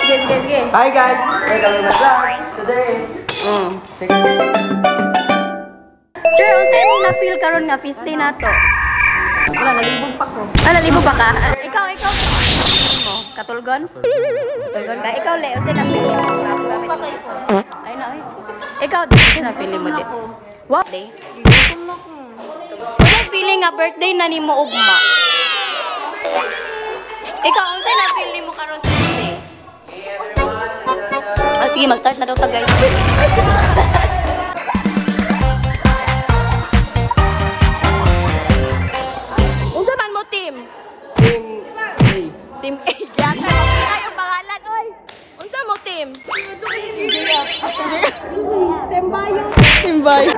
Sige. Hi guys! Welcome to my vlog! Today is... Sure, unsay mo na-feel karon nga feast day nato? Wala, nalibog pa ko. Nalibog pa ka? Ikaw mo? Katulgon ka? Ikaw, Leo, unsay na-feel mo? Ako gamit mo. Ay na, ikaw, unsay na-feel mo di? What day? Unsay feeling nga birthday na nimo ugma? Ikaw, unsay na-feel mo karon sa birthday? Sige, mag-start na daw ta, guys. Unsa man mo, team? Team A. Team A. Yata, okay yung pangalan. Oy, unsa mo, team? Team Bayo. Team Bayo.